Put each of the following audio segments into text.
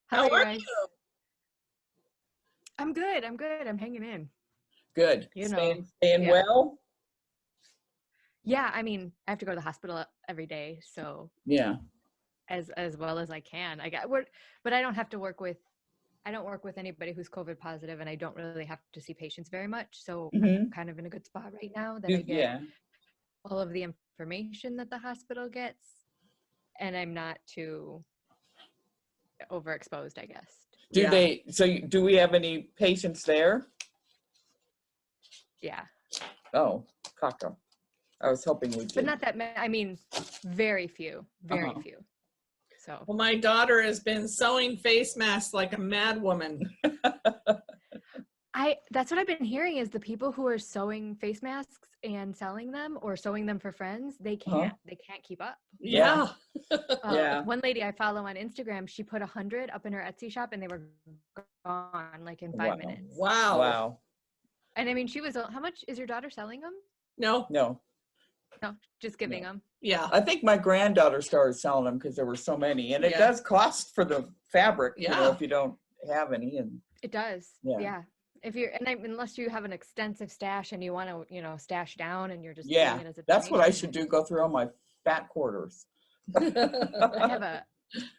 How How are are you you? guys? I'm good. I'm good. I'm hanging in. Good. You know, Staying yeah. well? Yeah, I mean, I have to go to the hospital every day, so Yeah. as well as I can. I got work, but I don't have to work with I don't work with anybody who's COVID positive, and I don't really have to see patients very much. So I'm Mm-hmm. kind of in a good spot right now that I get Yeah. all of the information that the hospital gets, and I'm not too overexposed, I guess. Do we have any patients there? Yeah, Oh, caca. I was hoping we but did. not that many. I mean, very few, very Uh-huh. few. So Well, my daughter has been sewing face masks like a mad woman. that's what I've been hearing is the people who are sewing face masks and selling them or sewing them for friends, they Uh-huh. can't keep up. Yeah. Yeah. One lady I follow on Instagram, she put 100 up in her Etsy shop and they were gone like in 5 Wow. minutes. Wow. Wow. And I mean, she was, how much is your daughter selling them? No. No. No, just giving them. Yeah. I think my granddaughter started selling them because there were so many. And it Yeah. does cost for the fabric, you know, Yeah. if you don't have any. And It does. Yeah. Yeah. If you're, unless you have an extensive stash and you want to, you know, stash down and you're just yeah, doing it as a that's what I donation. should do. Go through all my fat quarters. I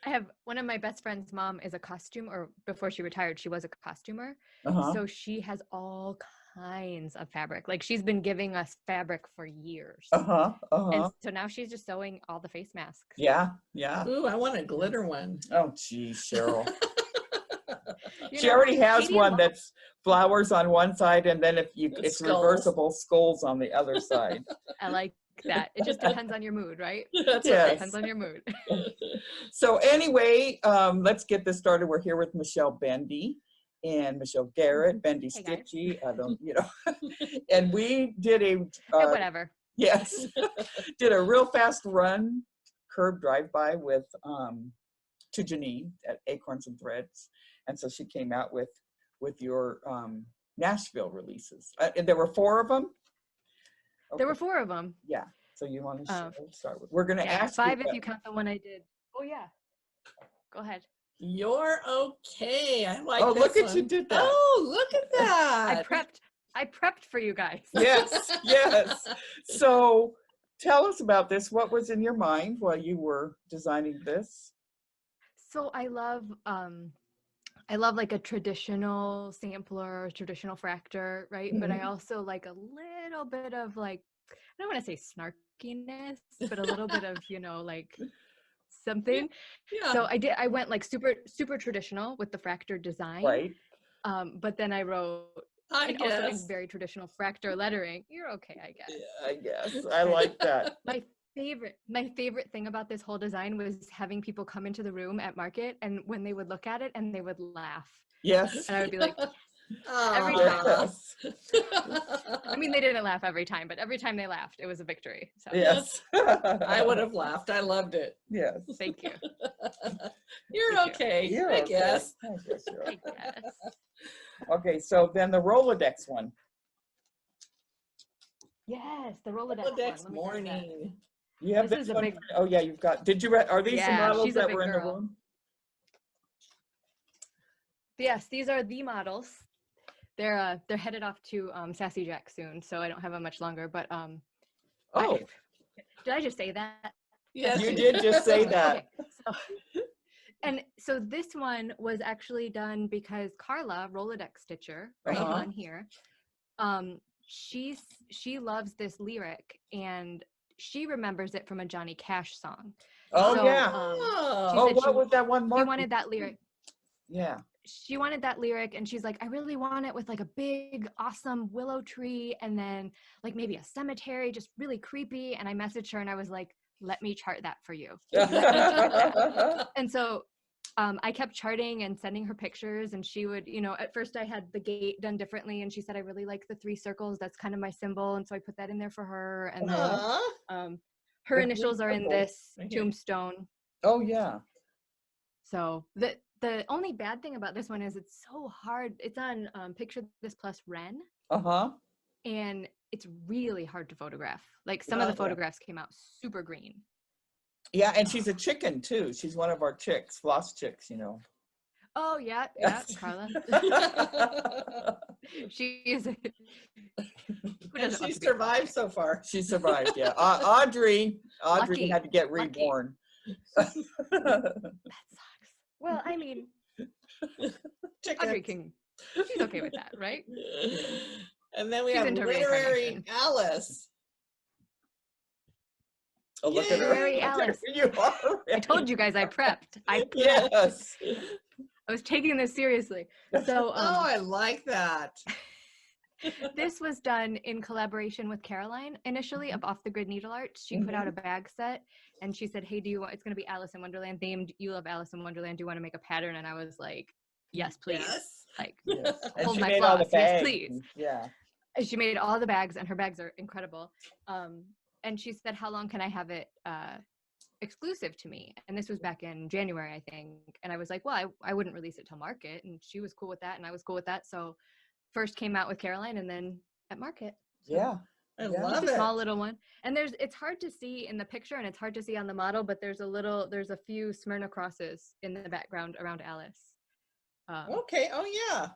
have one of my best friend's mom is a costume, or before she retired, she was a costumer. Uh-huh. So she has all kinds of fabric. Like she's been giving us fabric for years. Uh-huh. Uh-huh. And so now she's just sewing all the face masks. Yeah. Yeah. Ooh, I want a glitter one. Oh, geez, Cheryl. You She know, already has Katie one Lo- that's flowers on one side, and then it's Skulls. reversible skulls on the other side. I like that. It just depends on your mood, right? That's Yes. right. Depends on your mood. So anyway, let's get this started. We're here with Michelle Bendy and Michelle Garrett, Bendy Hey, guys. Stitchy. I don't, and we did Hey, whatever. yes, did a real fast run curb drive-by with to Janine at Acorns and Threads, and so she came out with your Nashville releases. And there were 4 of them. There were 4 of them. Yeah. So you want to start with? We're going to Yeah, ask 5 you if you count the one I did. Oh yeah. Go ahead. You're okay. I like Oh, this look at one. you did that. Oh, look at that. I prepped for you guys. Yes, yes. So tell us about this. What was in your mind while you were designing this? So I love like a traditional sampler, traditional fractor, right? But I also like a little bit of like, I don't want to say snarkiness, but a little bit of, like something. Yeah. So I went like super traditional with the fractor design. Right. But then I wrote, I and also in guess. very traditional fractor lettering. You're okay, I guess. Yeah, I guess. I like that. My favorite thing about this whole design was having people come into the room at market, and when they would look at it and they would laugh. Yes. And I would be like, every Aw. time. I mean, they didn't laugh every time, but every time they laughed, it was a victory. So Yes. I would have laughed. I loved it. Yes. thank you. You're Thank you. okay. You're I okay. guess. I guess you're I okay. guess. Okay, so then the Rolodex one. Yes, the Roladex. Rolodex one. Let me grab that. Morning. You have This this is a one. big- Oh yeah, you've got. Did you? Are these the Yeah, models she's a that big were in the girl. room? Yes, these are the models. They're headed off to Sassy Jack soon, so I don't have them much longer. But Oh, did I just say that? Yes. you did just say that. Okay, so this one was actually done because Carla, Roladex Stitcher, right Uh-huh. on here, she loves this lyric and she remembers it from a Johnny Cash song. Oh So, yeah. she Oh, said what was that one? she Mark? wanted that lyric. Yeah. She wanted that lyric and she's like, I really want it with like a big, awesome willow tree and then like maybe a cemetery, just really creepy. And I messaged her and I was like, let me chart that for you. And so I kept charting and sending her pictures and she would, at first I had the gate done differently and she said, I really like the 3 circles. That's kind of my symbol. And so I put that in there for her. And then her The initials 3 are in circles. this Right here. tombstone. Oh yeah. So the only bad thing about this one is it's so hard. It's on Picture This Plus Ren. Uh-huh. And it's really hard to photograph. Like some of the photographs came out super green. Yeah, and she's a chicken too. She's one of our chicks, Floss chicks, Oh yeah, Carla. She is. Who And doesn't love she to be a survived foster? so far. She survived, yeah. Audrey Lucky. had to get Lucky. reborn. That sucks. Well, I mean, Audrey Chickens. she's okay with that, right? And then we She's have into literary reincarnation. Alice. Oh, look at her. Literary Look at her. Alice. You are. I told you guys I prepped. Yes. I was taking this seriously. So Oh, I like that. this was done in collaboration with Caroline initially of Off the Grid Needle Arts. She put out a bag set and she said, hey, it's going to be Alice in Wonderland themed. You love Alice in Wonderland. Do you want to make a pattern? And I was like, yes, please. Yes. Like, Yes. And hold she my made all the floss. Yes, bags. please. Yeah. And she made all the bags and her bags are incredible. And she said, how long can I have it exclusive to me? And this was back in January, I think. And I was like, well, I wouldn't release it till market. And she was cool with that. And I was cool with that. So first came out with Caroline and then at market. So Yeah. I Yeah. love it's a it. small little one. And it's hard to see in the picture and it's hard to see on the model, but there's a few Smyrna crosses in the background around Alice. Okay. Oh, yeah.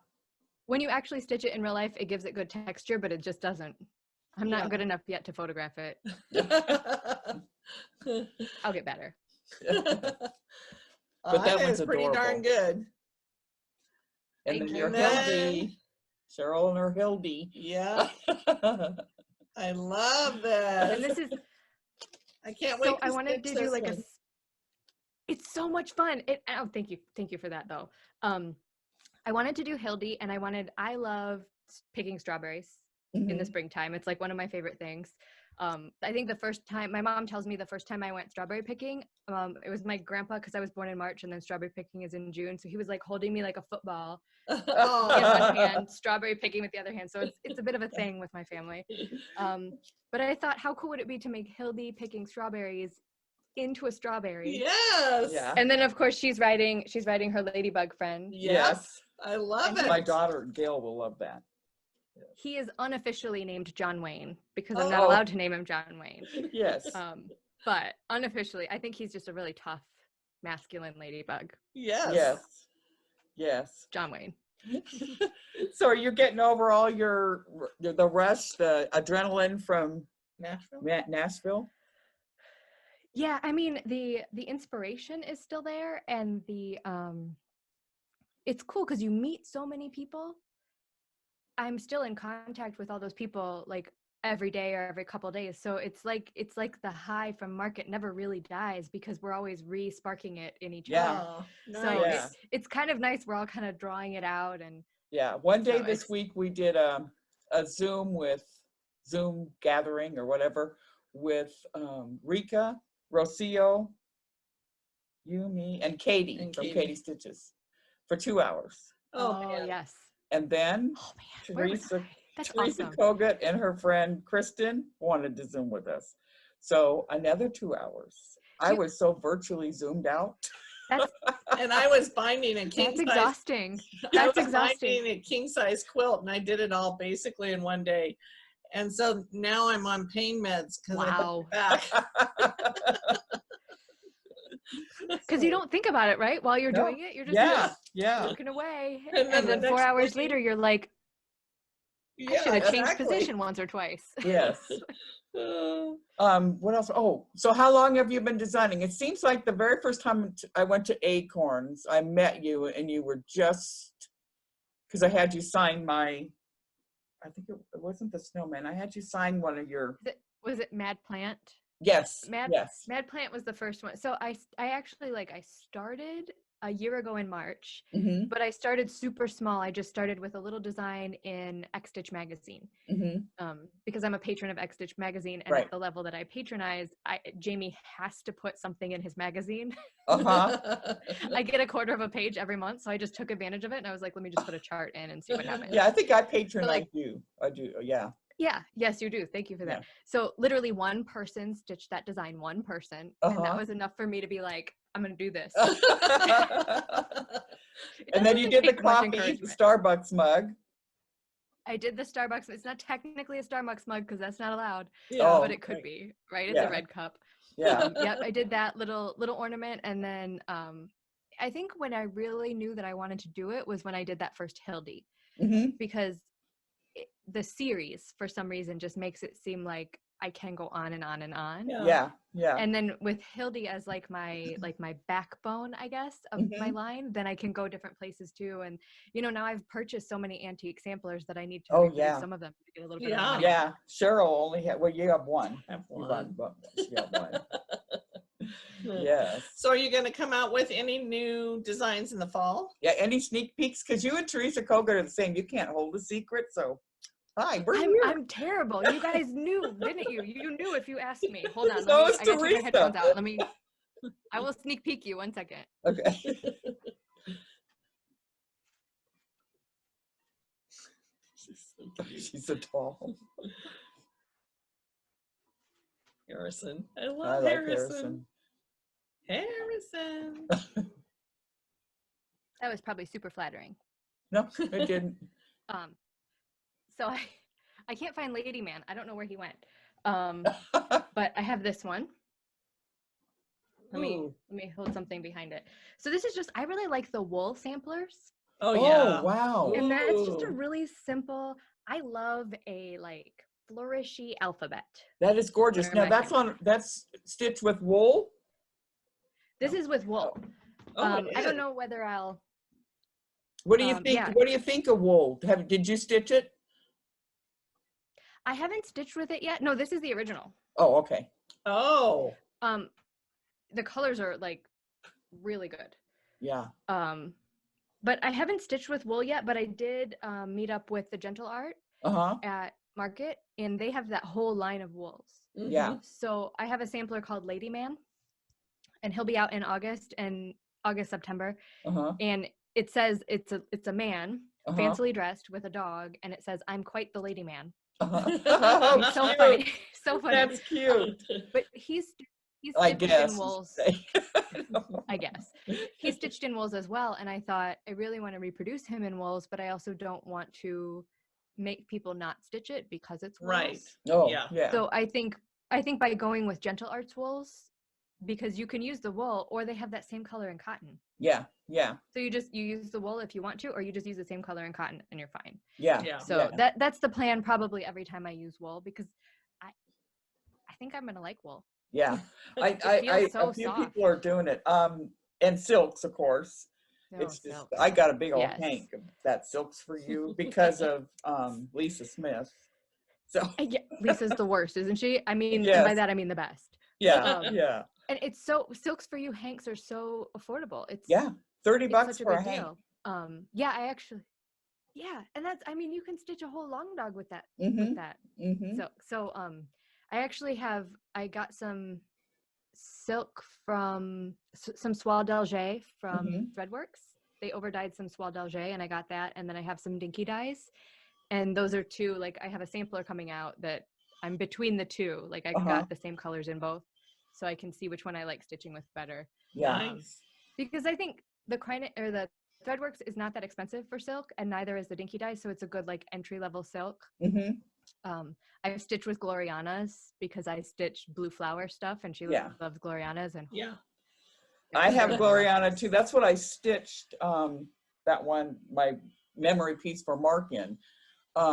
When you actually stitch it in real life, it gives it good texture, but it just doesn't. I'm not good enough yet to photograph it. I'll get better. But that one's is pretty adorable. darn good. And Thank then you. your Hildy. Cheryl and her Hildy. Yeah. I love this. And this is I can't wait. so I wanted stitch to do this like one. it's so much fun. Oh, thank you for that though. I wanted to do Hildy and I love picking strawberries in the springtime. It's like one of my favorite things. I think the first time, my mom tells me the first time I went strawberry picking, it was my grandpa because I was born in March and then strawberry picking is in June. So he was like holding me like a football in one hand, strawberry picking with the other hand. So it's a bit of a thing with my family. But I thought, how cool would it be to make Hildy picking strawberries into a strawberry? Yes. Yeah. And then of course she's riding her ladybug friend. Yes. I love it. My daughter Gail will love that. He is unofficially named John Wayne because I'm not allowed to name him John Wayne. Yes. But unofficially, I think he's just a really tough, masculine ladybug. Yes. Yes. Yes. John Wayne. So are you getting over all the rush, the adrenaline from Nashville? Yeah, I mean the inspiration is still there, and it's cool because you meet so many people. I'm still in contact with all those people like every day or every couple of days. So it's like the high from market never really dies because we're always re-sparking it in each other. Oh, So nice. it's kind of nice. We're all kind of drawing it out. And Yeah. One day So this week we did a Zoom gathering or whatever with Rika, Rocio, you, me, and Katie from Katie Stitches for 2 hours. Oh, yes. And then Where was Teresa I? That's Teresa awesome. Kogut and her friend Kristen wanted to Zoom with us. So another 2 hours. I was so virtually zoomed out. And I was binding a king That's size. exhausting. I That's was exhausting. binding a king size quilt, and I did it all basically in one day. And so now I'm on pain meds because Wow. I back. Because you don't think about it, right? While you're doing it, you're just working away. And then the then 4 next hours morning- later, you're like, I should have changed position once or twice. Yes. What else? Oh, so how long have you been designing? It seems like the very first time I went to Acorns, I met you and you were just, because I had you sign I think it wasn't the snowman. I had you sign one of your. Was it Mad Plant? Yes. Mad Plant was the first one. So I actually I started a year ago in March, but I started super small. I just started with a little design in X Stitch magazine, because I'm a patron of X Stitch magazine, and at the level that I patronize, Jamie has to put something in his magazine. I get a quarter of a page every month, so I just took advantage of it, and I was like, let me just put a chart in and see what happens. Yeah, I think I patronize you. I do. Yeah. Yeah. Yes, you do. Thank you for that. Yeah. So literally one person stitched that design, one person, and that was enough for me to be like, I'm going to do this. And then you did the coffee, the Starbucks mug. I did the Starbucks. It's not technically a Starbucks mug because that's not allowed, but it could be, right? It's a red cup. Yeah. Yep. I did that little ornament, and then I think when I really knew that I wanted to do it was when I did that first Hildy, because the series for some reason just makes it seem like I can go on and on and on. Yeah. And then with Hildy as like my backbone, I guess, of my line, then I can go different places too. And you know, now I've purchased so many antique samplers that I need to reproduce some of them to get a little bit of money. Yeah. Cheryl only had, well, you have one. I have You one. got one. Yes. So are you going to come out with any new designs in the fall? Yeah, any sneak peeks? Because you and Teresa Kogut are the same. You can't hold a secret, so hi, we're here. I'm terrible. You guys knew, didn't you? You knew if you asked me. Hold on. So I is gotta take my headphones Teresa. out. I will sneak peek you 1 second. Okay. She's so tall. Harrison. I I love like Harrison. Harrison. That was probably super flattering. No, it didn't. So I can't find Lady Man. I don't know where he went. But I have this one. Let me hold something behind it. So this is just, I really like the wool samplers. Oh yeah. Oh, wow. And that's just a really simple, I love a like flourishy alphabet. That is gorgeous. Where Now am I that's stitched with wool. This is with wool. Oh, I don't know whether I'll. What do you think? Yeah. What do you think of wool? Did you stitch it? I haven't stitched with it yet. No, this is the original. Oh, okay. Oh. The colors are like really good. Yeah. But I haven't stitched with wool yet, but I did meet up with the Gentle Art at Market, and they have that whole line of wools. Yeah. So I have a sampler called Lady Man, and he'll be out in August, September. And it says it's a man fancily dressed with a dog, and it says, "I'm quite the lady man." It's so funny. So funny. That's cute. But he's I stitched guess. in wools. I guess. He stitched in wools as well, and I thought I really want to reproduce him in wools, but I also don't want to make people not stitch it because it's wools. Right. Oh, Yeah. yeah. So I think by going with Gentle Arts wools, because you can use the wool or they have that same color in cotton. Yeah. Yeah. So you use the wool if you want to, or you just use the same color in cotton and you're fine. Yeah. Yeah. So that's the plan probably every time I use wool, because I think I'm gonna like wool. Yeah. feels so a few soft. people are doing it. And silks, of course. It's just, silks. I got a big old Yes. hank of that silks for you because of Lisa Smith. So Yeah, Lisa's the worst, isn't she? I mean, and by Yes. that I mean the best. yeah, Um, yeah, And it's so, silks for you hanks are so affordable. It's yeah. 30 it's bucks such a for a big hank. deal. And that's, I mean, you can stitch a whole long dog with that. Mm-hmm. With that. Mm-hmm. So I got some silk from some Soie d'Alger from Threadworks. They overdyed some Soie d'Alger, and I got that. And then I have some dinky dyes, and those are two. Like, I have a sampler coming out that I'm between the two. Like, I got the same colors in both, so I can see which one I like stitching with better. Yeah. Nice. Because I think the Threadworks is not that expensive for silk, and neither is the dinky dye, so it's a good like entry level silk. Mm-hmm. I've stitched with Gloriana's because I stitched blue flower stuff, and she loves Gloriana's. And Yeah. I have Gloriana too. That's what I stitched. That one, my memory piece for Mark-in,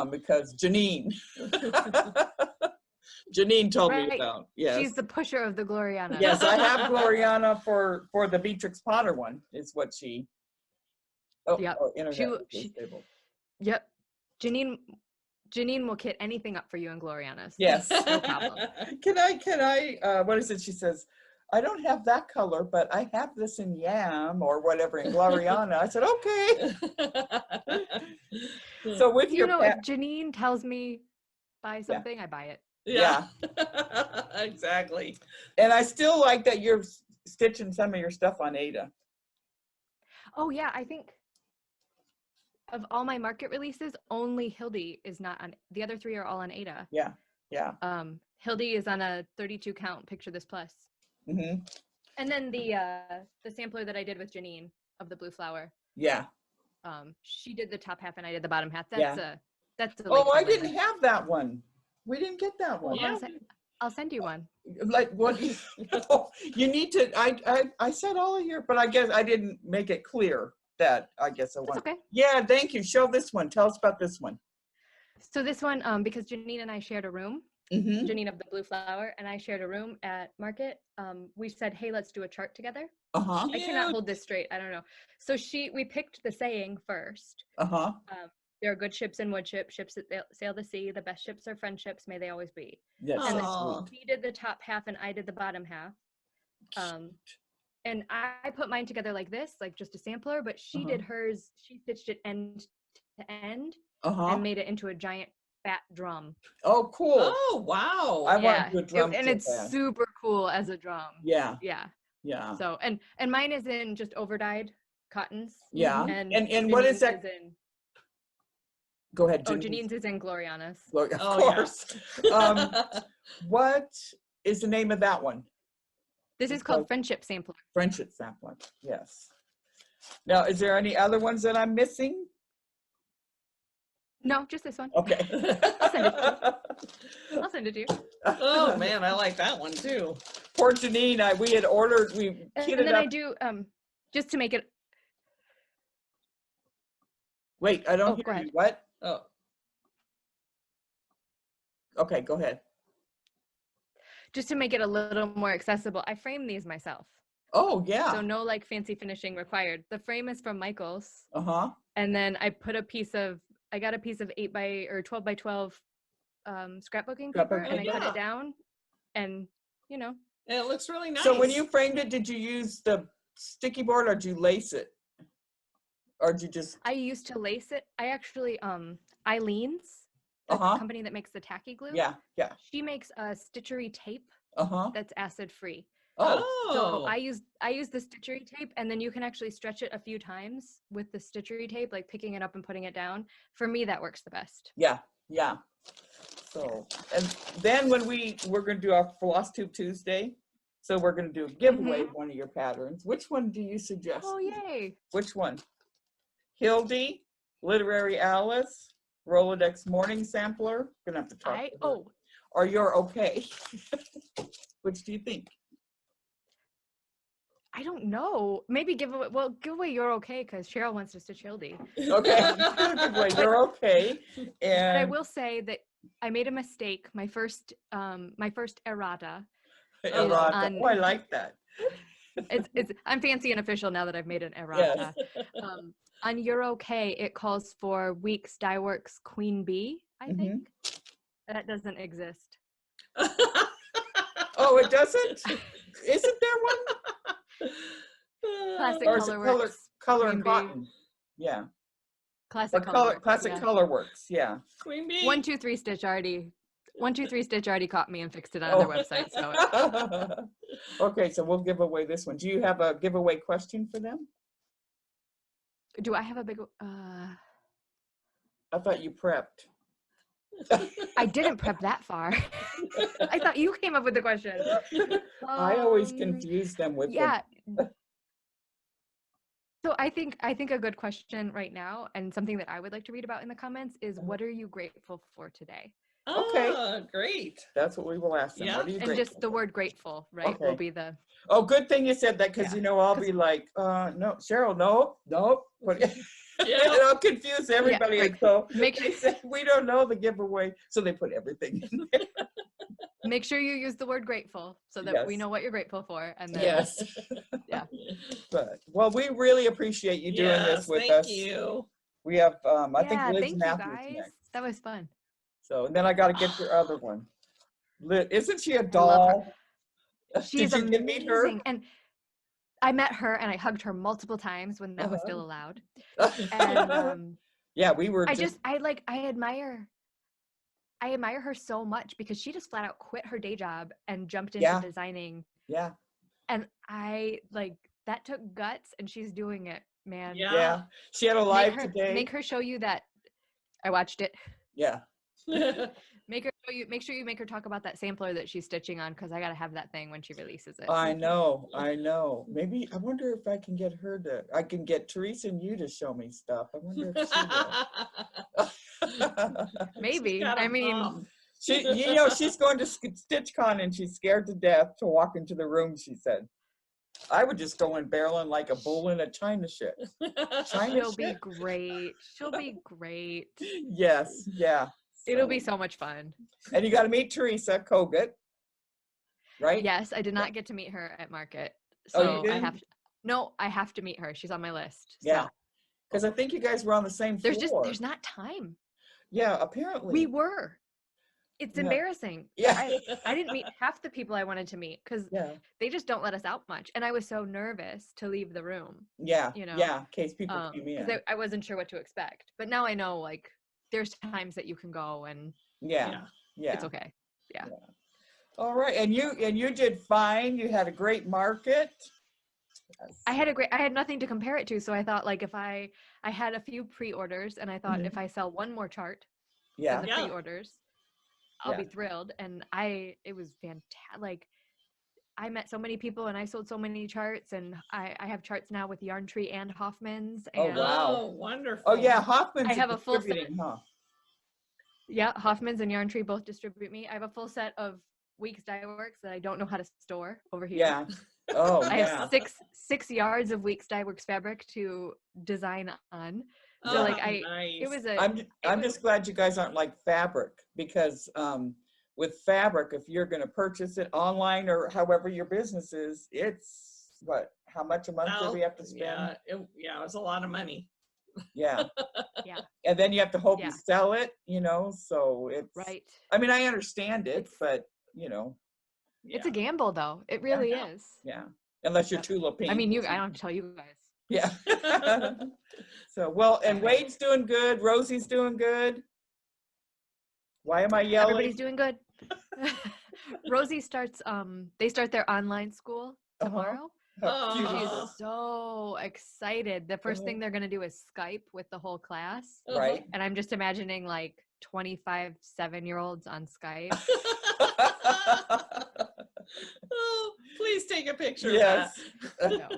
because Janine told me about. Yes. She's the pusher of the Gloriana. Yes, I have Gloriana for the Beatrix Potter one. Is what she. Oh, Yep. Internet. Yep. Janine will kit anything up for you in Gloriana's. Yes. No problem. Can I, what is it? She says, I don't have that color, but I have this in yam or whatever in Gloriana. I said, okay. So with your if Janine tells me buy something, I buy it. Yeah. Exactly. And I still like that you're stitching some of your stuff on Ada. Oh yeah, I think of all my market releases, only Hildy is not on. The other three are all on Ada. Yeah. Yeah. Hildy is on a 32 count Picture This Plus. Mm-hmm. And then the sampler that I did with Janine of the blue flower. Yeah. She did the top half and I did the bottom half. Yeah. That's a Oh, I didn't have that one. We didn't get that one. Yeah. I'll send you one. Like what? You need to. I said all of your, but I guess I didn't make it clear that I guess I want. That's okay. Yeah, thank you. Show this one. Tell us about this one. So this one, because Janine and I shared a room, Mm-hmm. Janine of the Blue Flower and I shared a room at Market. We said, hey, let's do a chart together. Uh-huh. I cannot hold this straight. I don't know. So we picked the saying first. Uh-huh. There are good ships and wood ships that sail the sea. The best ships are friendships. May they always be. Yes. And Aw. she did the top half and I did the bottom half. And I put mine together like this, like just a sampler, but she did hers. She stitched it end to end and made it into a giant fat drum. Oh, cool. Oh, wow. I want to do a drum and so it's bad. super cool as a drum. Yeah. Yeah. So and mine is in just overdyed cottons. Yeah. And what is that? Go ahead, Janine. Janine's is in Gloriana's. Of course. What is the name of that one? This is called Friendship Sampler. Friendship Sampler. Yes. Now, is there any other ones that I'm missing? No, just this one. Okay. I'll send it to you. Oh man, I like that one too. Poor Janine, we had ordered, we And kitted then up. I do, just to make it. Wait, I don't go hear ahead. you. What? Oh. Okay, go ahead. Just to make it a little more accessible, I framed these myself. Oh, yeah. So no like fancy finishing required. The frame is from Michael's. Uh-huh. And then I put I got a piece of 12 by 12 scrapbooking paper and I cut it down and, you know. And it looks really nice. So when you framed it, did you use the sticky board or did you lace it? Or did you just? I used to lace it. I actually, Eileen's, the company that makes the tacky glue. Yeah. She makes a stitchery tape that's acid free. Oh. So I use the stitchery tape and then you can actually stretch it a few times with the stitchery tape, like picking it up and putting it down. For me, that works the best. Yeah. So, and then when we're going to do our Floss Tube Tuesday, so we're going to do a giveaway of one of your patterns. Which one do you suggest? Oh, yay. Which one? Hildy, Literary Alice, Rolodex Mourning Sampler. Gonna have to talk to her. Or You're Okay. Which do you think? I don't know. Maybe give away You're Okay because Cheryl wants to stitch Hildy. Okay. Giveaway You're Okay. And but I will say that I made a mistake. My first errata. Errata. Oh, I like that. I'm fancy and official now that I've made an errata. Yes. On You're Okay, it calls for Weeks Dye Works Queen Bee, I think. That doesn't exist. Oh, it doesn't? Isn't there one? Classic or Colorworks. Color and Cotton. Yeah. Classic Colorworks, yeah. Queen Bee. 1, 2, 3 Stitch already caught me and fixed it on their website. So okay, so we'll give away this one. Do you have a giveaway question for them? Do I have a big I thought you prepped. I didn't prep that far. I thought you came up with the question. I always confuse them with So I think a good question right now and something that I would like to read about in the comments is what are you grateful for today? Okay. Great. That's what we will ask them. Yeah. What are you and grateful just the for? word grateful, right? Will be the Oh, good thing you said that because I'll be like, no, Cheryl, no. It'll confuse everybody. Yeah, and so make they say, we don't know the giveaway. So they put everything in there. Make sure you use the word grateful so that we know what you're grateful for. And then, yeah. But, well, we really appreciate you doing this with us. Thank you. We have, I think Liz thank you Matthews guys. next. That was fun. So, and then I got to get your other one. Liz, isn't she a doll? She's Did you amazing. meet her? And I met her and I hugged her multiple times when that was still allowed. And yeah, we were. I admire her so much because she just flat out quit her day job and jumped into designing. Yeah. And that took guts and she's doing it, man. Yeah. She had a live today. Make her show you that. I watched it. Yeah. Make sure you make her talk about that sampler that she's stitching on because I gotta have that thing when she releases it. I know. Maybe I wonder if I can get I can get Teresa and you to show me stuff. I wonder if she will. Maybe. I mean, She's going to StitchCon and she's scared to death to walk into the room, she said. I would just go in barreling like a bull in a china ship. She'll be great. She'll be great. Yes, yeah. It'll be so much fun. And you got to meet Teresa Kogut, right? Yes, I did not get to meet her at market. Oh, So you didn't? I have to meet her. She's on my list. Yeah. So. Because I think you guys were on the same floor. There's not time. Yeah, apparently. We were. It's embarrassing. Yeah. I didn't meet half the people I wanted to meet because they just don't let us out much. And I was so nervous to leave the room. Yeah. You know? Yeah. In case people came in. Because I wasn't sure what to expect. But now I know, like, there's times that you can go and it's okay. Yeah. All right. And you did fine. You had a great market. I had nothing to compare it to. So I thought, like, if I had a few pre-orders and I thought if I sell one more chart for the pre-orders, I'll be thrilled. And it was fantastic. Like, I met so many people and I sold so many charts, and I have charts now with Yarn Tree and Hoffman's. And oh, wow. Oh, wonderful. Oh, yeah. Hoffman's I have a full set. Huh? Yeah, Hoffman's and Yarn Tree both distribute me. I have a full set of Weeks Dye Works that I don't know how to store over here. Yeah. Oh, I have six yards of Weeks Dye Works fabric to design on. So nice. It was I'm just glad you guys aren't like fabric, because with fabric, if you're going to purchase it online or however your business is, it's how much a month do we have to spend? Yeah, it was a lot of money. Yeah. Yeah. And then you have to hope you sell it, so it's right. I mean, I understand it, but it's a gamble though. It really is. Yeah. Unless you're Tula Pink. I mean, I don't have to tell you guys. Yeah. So, well, and Wade's doing good. Rosie's doing good. Why am I yelling? Everybody's doing good. Rosie starts, they start their online school tomorrow. She's so excited. The first thing they're going to do is Skype with the whole class. Right. And I'm just imagining like 25 7-year-olds on Skype. Oh, please take a picture yes. of that.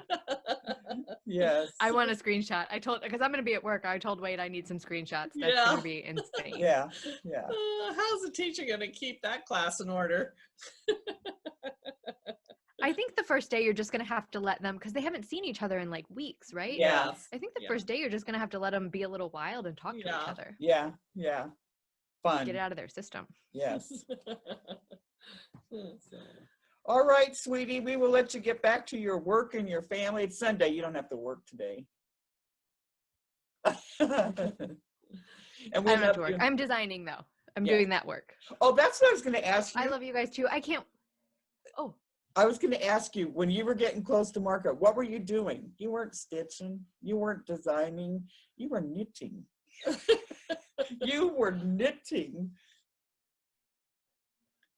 Yes. I want a screenshot. Because I'm going to be at work. I told Wade I need some screenshots. That's going to be insane. Yeah. Yeah. How's the teacher going to keep that class in order? I think the first day you're just going to have to let them, because they haven't seen each other in like weeks, right? Yeah. I think the first day you're just going to have to let them be a little wild and talk to each other. Yeah. Yeah. Fun. Get it out of their system. Yes. All right, sweetie, we will let you get back to your work and your family. It's Sunday. You don't have to work today. And I don't have to work. I'm designing, though. I'm doing that work. Oh, that's what I was going to ask you. I love you guys, too. I can't. Oh. I was going to ask you, when you were getting close to market, what were you doing? You weren't stitching. You weren't designing. You were knitting. You were knitting.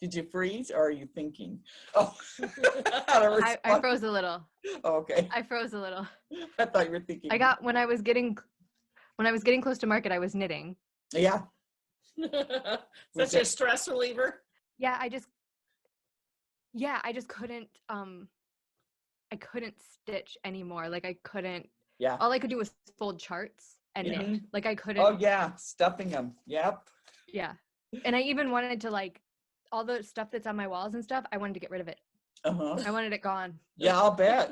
Did you freeze, or are you thinking? Oh, I froze a little. Oh, okay. I froze a little. I thought you were thinking. When I was getting close to market, I was knitting. Yeah. Such a stress reliever. Yeah, I just couldn't. I couldn't stitch anymore. Like I couldn't. Yeah. All I could do was fold charts and knit. Like I couldn't. Oh yeah, stuffing them. Yep. Yeah, and I even wanted to, like, all the stuff that's on my walls and stuff, I wanted to get rid of it. I wanted it gone. Yeah, I'll bet.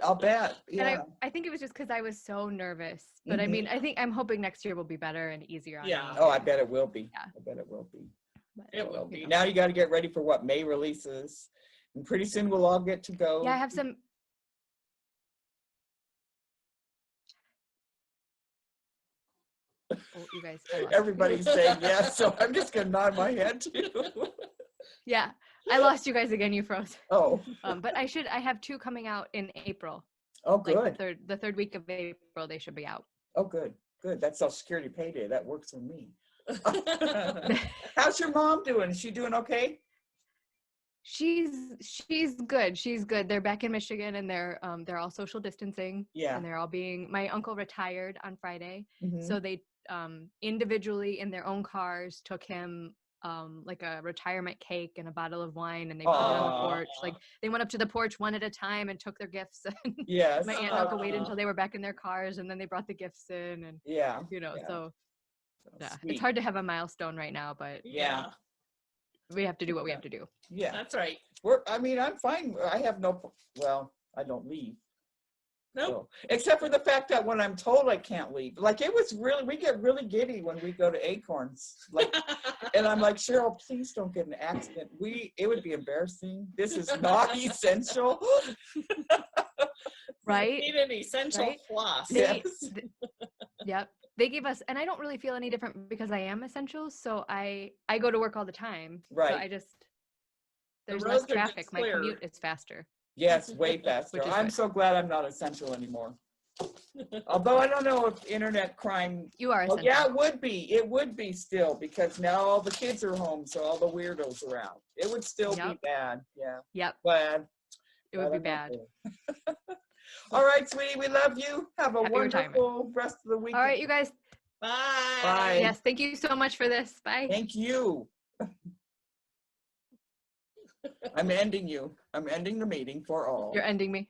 Yeah. And I think it was just because I was so nervous. But I mean, I'm hoping next year will be better and easier on me. Oh, I bet it will be. Yeah. I bet it will be. But it will be. Now you got to get ready for what May releases. And pretty soon we'll all get to go. Yeah, I have some. Oh, you guys. Everybody's saying yes, so I'm just going to nod my head too. Yeah, I lost you guys again. You froze. Oh. But I have 2 coming out in April. Oh, good. Like the third week of April, they should be out. Oh, good. Good. That's Social Security payday. That works for me. How's your mom doing? Is she doing okay? She's good. She's good. They're back in Michigan, and they're all social distancing. Yeah. And they're all my uncle retired on Friday. So they individually in their own cars took him like a retirement cake and a bottle of wine, and they put it on the porch. Like they went up to the porch one at a time and took their gifts. Yes. My aunt and uncle waited until they were back in their cars, and then they brought the gifts in, and so yeah, Sweet. it's hard to have a milestone right now, but yeah. we have to do what we have to do. Yeah. That's right. I mean, I'm fine. I have well, I don't leave. Nope. So, except for the fact that when I'm told I can't leave, like it was really, we get really giddy when we go to Acorns. Like, and I'm like, Cheryl, please don't get an accident. It would be embarrassing. This is not essential. Right? Need an essential Right? floss. Yes. Yep. They gave us, and I don't really feel any different because I am essential. So I go to work all the time. Right. So there's roads less are traffic. just My clear. commute is faster. Yes, way faster. Which is I'm good. so glad I'm not essential anymore. Although I don't know if internet crime. You are Oh, essential. yeah, it would be. It would be still because now all the kids are home, so all the weirdos are out. It would still be Yep. bad. Yeah. Yep. Glad. It would be Glad I'm bad. not there. All right, sweetie, we love you. Have a Happy retirement. wonderful rest of the week. All right, you guys. Bye. Bye. Yes. Thank you so much for this. Bye. Thank you. I'm ending you. I'm ending the meeting for all. You're ending me.